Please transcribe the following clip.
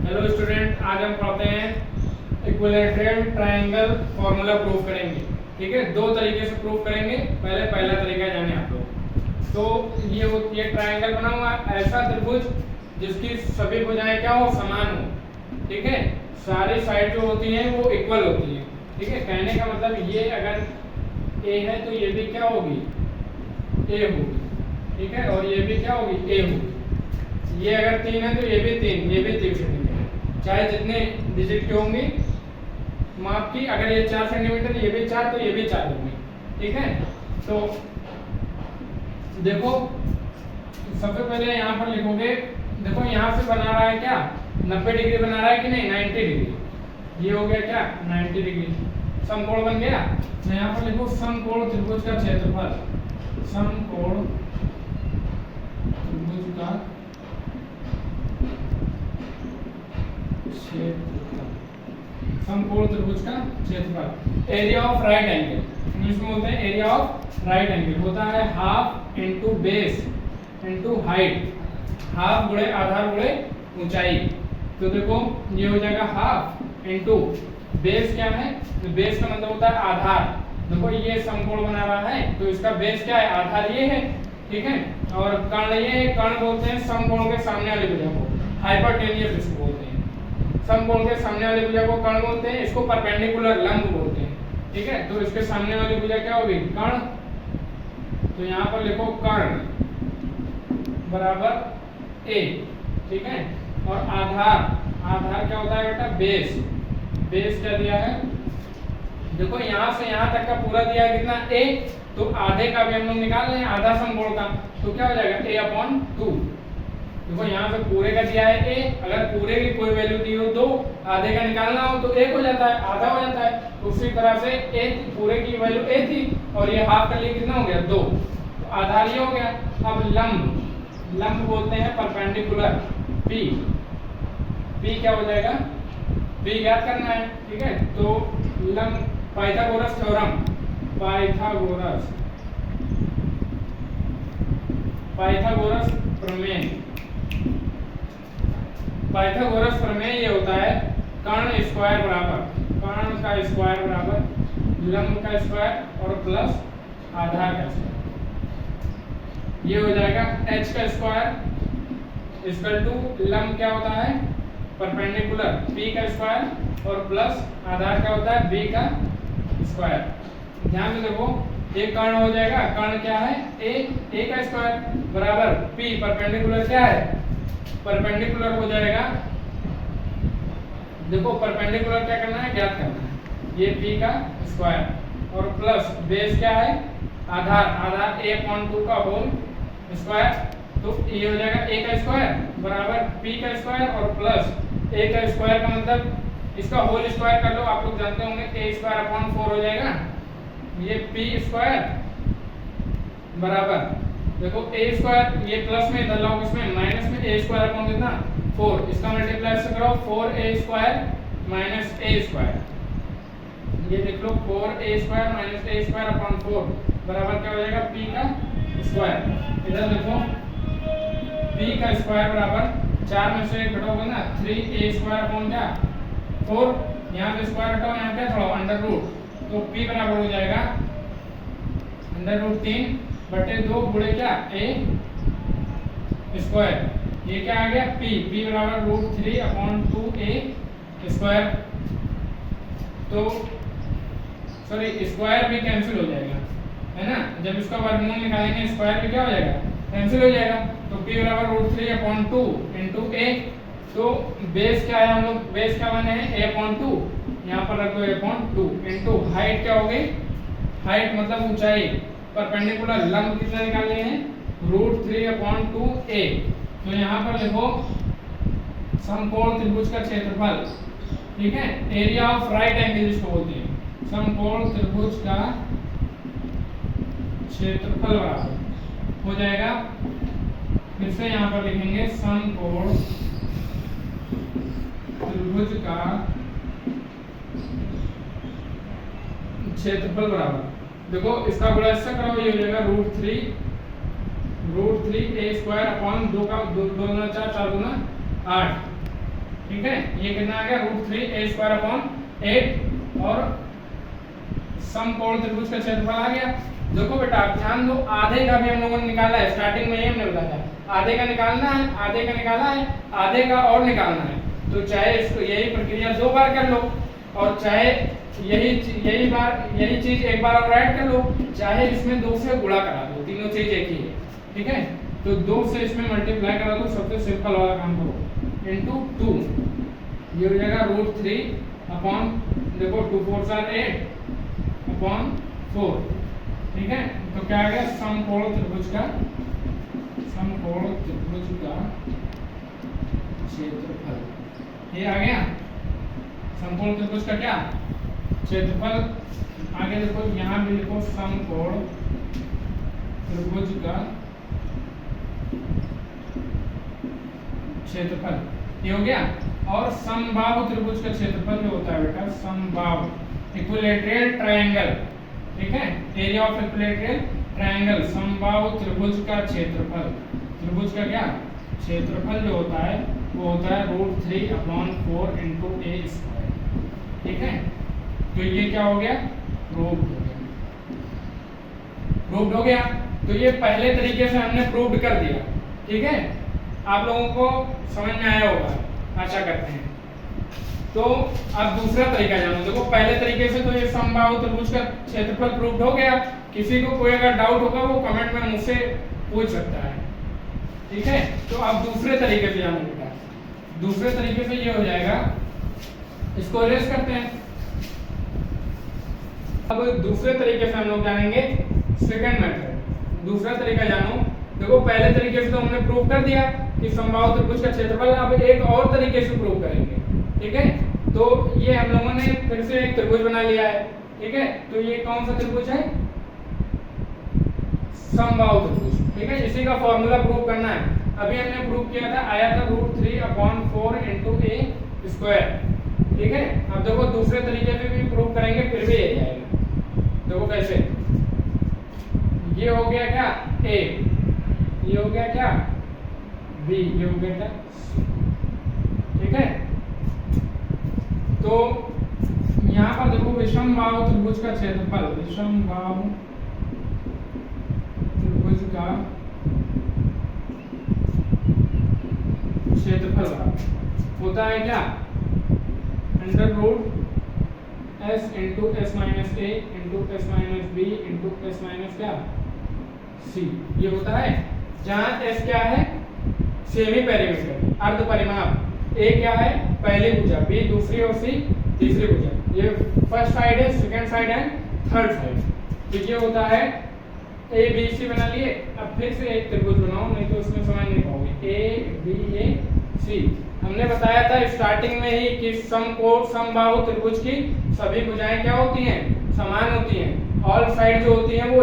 Hello student, आज हम पढ़ते हैं इक्विलैटरल ट्रायंगल फॉर्मूला प्रूफ करेंगे। ठीक है, दो तरीके से प्रूफ करेंगे। पहला तरीका जाने आप लोग। तो ये होती है ट्रायंगल बना हुआ ऐसा त्रिभुज जिसकी सभी भुजाएं क्या हो, समान हो। ठीक है, सारी साइड जो होती हैं वो इक्वल होती हैं। ठीक है, कहने का मतलब ये अगर ए है तो ये भी क्या होगी, ए होगी। ठीक है, और ये भी क्या होगी, ए होगी। ये अगर 3 है तो ये भी 3, ये भी 3 सेंटीमीटर, चाहे जितने डिजिट के होंगे माप की। अगर ये 4 सेंटीमीटर, ये भी 4, तो ये भी 4 होंगे। ठीक है, तो देखो सबसे पहले यहाँ पर लिखोगे। देखो यहाँ से बना रहा है क्या, 90 डिग्री बना रहा है कि नहीं, 90 डिग्री। ये हो गया क्या, 90 डिग्री। समकोण बन गया। तो यहाँ पर लिखो समकोण त्रिभुज का क्षेत्रफल। समकोण त्रिभुज का समकोण त्रिभुज का क्षेत्रफल। Area of right angle, English में बोलते हैं एरिया ऑफ राइट एंगल, होता है half into base into height. Half गुणे आधार गुणे ऊंचाई। तो देखो ये हो जाएगा हाफ इंटू बेस। क्या है, तो बेस का मतलब होता है आधार। देखो ये समकोण बना रहा है तो इसका बेस क्या है, आधार ये है। ठीक है, और कर्ण ये है। कर्ण बोलते हैं समकोण के सामने वाली भुजा को, हाइपोटेन्यूस इसको बोलते हैं। समकोण के सामने वाली भुजा को कर्ण बोलते हैं, इसको परपेंडिकुलर लंब बोलते हैं। ठीक है, तो इसके सामने वाली भुजा क्या होगी, कर्ण। तो यहाँ पर लिखो कर्ण बराबर ए। ठीक है, और आधार, आधार क्या होता है बेटा, बेस। बेस क्या दिया है, देखो यहाँ से यहाँ तक का पूरा दिया है कितना, ए। तो आधे का भी हम लोग निकाल रहे हैं, आधा समकोण का। तो क्या हो जाएगा, a/2। देखो यहाँ पे पूरे का दिया है ए, अगर पूरे की कोई वैल्यू दी हो 2, आधे का निकालना हो तो 1 हो जाता है, आधा हो जाता है। उसी तरह से ए पूरे की वैल्यू ए थी और ये हाफ का लिए कितना हो गया, 2। तो आधार ये हो गया। अब लंब, लंब बोलते हैं परपेंडिकुलर, पी। पी क्या हो जाएगा, पी ज्ञात करना है। ठीक है, तो लंब पाइथागोरस थ्योरम, पाइथागोरस प्रमेय। पाइथागोरस प्रमेय ये होता है कर्ण स्क्वायर बराबर, कर्ण का स्क्वायर बराबर लंब का स्क्वायर और प्लस आधार का स्क्वायर। ये हो जाएगा h का स्क्वायर इक्वल टू लंब क्या होता है, परपेंडिकुलर p का स्क्वायर और प्लस आधार क्या होता है, b का स्क्वायर। ध्यान से देखो, एक कर्ण हो जाएगा, कर्ण क्या है, a का स्क्वायर बराबर p, परपेंडिकुलर क्या है, परपेंडिकुलर हो जाएगा। देखो परपेंडिकुलर क्या करना है, ज्ञात करना है। ये p का स्क्वायर और प्लस बेस क्या है, आधार, आधार a/2 का होल स्क्वायर। तो ये हो जाएगा a का स्क्वायर बराबर p का स्क्वायर और प्लस a का स्क्वायर का मतलब इसका होल स्क्वायर कर लो। आप लोग जानते होंगे a²/4 हो जाएगा। ये p स्क्वायर बराबर, देखो a², ये प्लस में इधर लाओ, इसमें माइनस में a² कितना, 4। इसका मल्टीप्लाई से करो, 4a² माइनस a²। ये देख लो 4a² माइनस a²/4 बराबर क्या हो जाएगा, p का स्क्वायर। इधर देखो p का स्क्वायर बराबर 4 में से घटाओगे ना, 3a²/4। यहाँ पे स्क्वायर हटाओ, यहाँ पे थोड़ा अंडर रूट, तो p बराबर हो जाएगा √3/2 गुणे क्या, a²। ये क्या आ गया, p बराबर √3/2a²। तो सॉरी, स्क्वायर भी कैंसिल हो जाएगा, है ना। जब इसका वर्गमूल निकालेंगे स्क्वायर भी क्या हो जाएगा, कैंसिल हो जाएगा। तो p बराबर √3/2 इंटू a। तो बेस क्या है, हम लोग बेस क्या बने हैं, a/2। यहाँ पर रख दो a/2 इंटू हाइट क्या हो गई, हाइट मतलब ऊंचाई, परपेंडिकुलर लंब कितना निकालने हैं, √3/2a। तो यहाँ पर लिखो समकोण त्रिभुज का क्षेत्रफल। ठीक है, एरिया ऑफ राइट एंगल जिसको बोलते हैं, समकोण त्रिभुज का क्षेत्रफल बराबर हो जाएगा। फिर से यहाँ पर लिखेंगे समकोण त्रिभुज का क्षेत्रफल बराबर, देखो इसका गुणा इससे करो, ये हो जाएगा √3 a² अपॉन 2 का 2 दूना 4, 4 दूना 8। ठीक है, ये कितना आ गया √3a² और समकोण त्रिभुज का क्षेत्रफल आ गया। देखो बेटा ध्यान दो, आधे का भी हम लोगों ने निकाला है, स्टार्टिंग में ही हमने बताया आधे का निकालना है, आधे का निकाला है, आधे का और निकालना है। तो चाहे इसको यही प्रक्रिया 2 बार कर लो और चाहे यही चीज एक बार और ऐड कर लो, चाहे इसमें 2 से गुणा करा दो, तीनों चीज एक ही है। ठीक है, तो 2 से इसमें मल्टीप्लाई करा दो, सबसे सिंपल वाला काम करो, इनटू 2, ये हो जाएगा √3 अपॉन, देखो 2 4 8 अपॉन 4। ठीक है, तो क्या आ गया समकोण त्रिभुज का क्षेत्रफल, ये आ गया समकोण त्रिभुज का क्या क्षेत्रफल। आगे देखो यहाँ भी लिखो समकोण त्रिभुज का क्षेत्रफल, ये हो गया। और समबाहु त्रिभुज का क्षेत्रफल जो होता है बेटा, समबाहु इक्विलैटरल ट्रायंगल, ठीक है, एरिया ऑफ इक्विलैटरल ट्रायंगल, समबाहु त्रिभुज का क्षेत्रफल, त्रिभुज का क्या क्षेत्रफल जो होता है वो होता है √3 अपॉन 4 इंटू a²। ठीक है, तो ये क्या हो गया, प्रूव्ड हो गया। तो ये पहले तरीके से हमने प्रूव्ड कर दिया। ठीक है, आप लोगों को समझ में आया होगा, आशा करते हैं। तो अब दूसरा तरीका जानो। देखो पहले तरीके से तो ये समबाहु त्रिभुज का क्षेत्रफल प्रूव्ड हो गया। किसी को कोई अगर डाउट होगा वो कमेंट में मुझसे पूछ सकता है। ठीक है, तो अब दूसरे तरीके से जानो बेटा। दूसरे तरीके से ये हो जाएगा, इसको इरेज करते हैं। अब दूसरे तरीके से हम लोग जानेंगे सेकंड मेथड। दूसरा तरीका जानो। देखो पहले तरीके से तो हमने प्रूव कर दिया कि समबाहु त्रिभुज का क्षेत्रफल, अब एक और तरीके से प्रूव करेंगे। ठीक है, तो ये हम लोगों ने फिर से एक त्रिभुज बना लिया है। ठीक है, तो ये कौन सा त्रिभुज है, समबाहु त्रिभुज। ठीक है, इसी का फॉर्मूला प्रूव करना है। अभी हमने प्रूव किया था, आया था √3 अपॉन 4 इंटू a²। ठीक है, अब देखो दूसरे तरीके से भी प्रूव करेंगे, फिर भी यही आएगा। देखो कैसे, ये हो गया क्या a, ये हो गया क्या b, ये हो गया क्या c। ठीक है, तो यहाँ पर देखो विषमबाहु त्रिभुज का क्षेत्रफल, विषमबाहु त्रिभुज का क्षेत्रफल होता है क्या, √s into s minus a into s minus b into s minus क्या c, ये होता है। जहाँ s क्या है, सेमी पेरीमीटर, अर्ध परिमाप। a क्या है, पहली भुजा, b दूसरी और c तीसरी भुजा। ये फर्स्ट साइड है, सेकंड साइड है, थर्ड साइड। तो ये होता है a b c बना लिए। अब फिर से एक त्रिभुज बनाओ, नहीं तो उसमें समझ नहीं पाओगे। a b a c, हमने बताया था स्टार्टिंग में ही कि समकोण समबाहु त्रिभुज की सभी भुजाएं क्या होती हैं, समान होती हैं। ऑल साइड जो होती हैं वो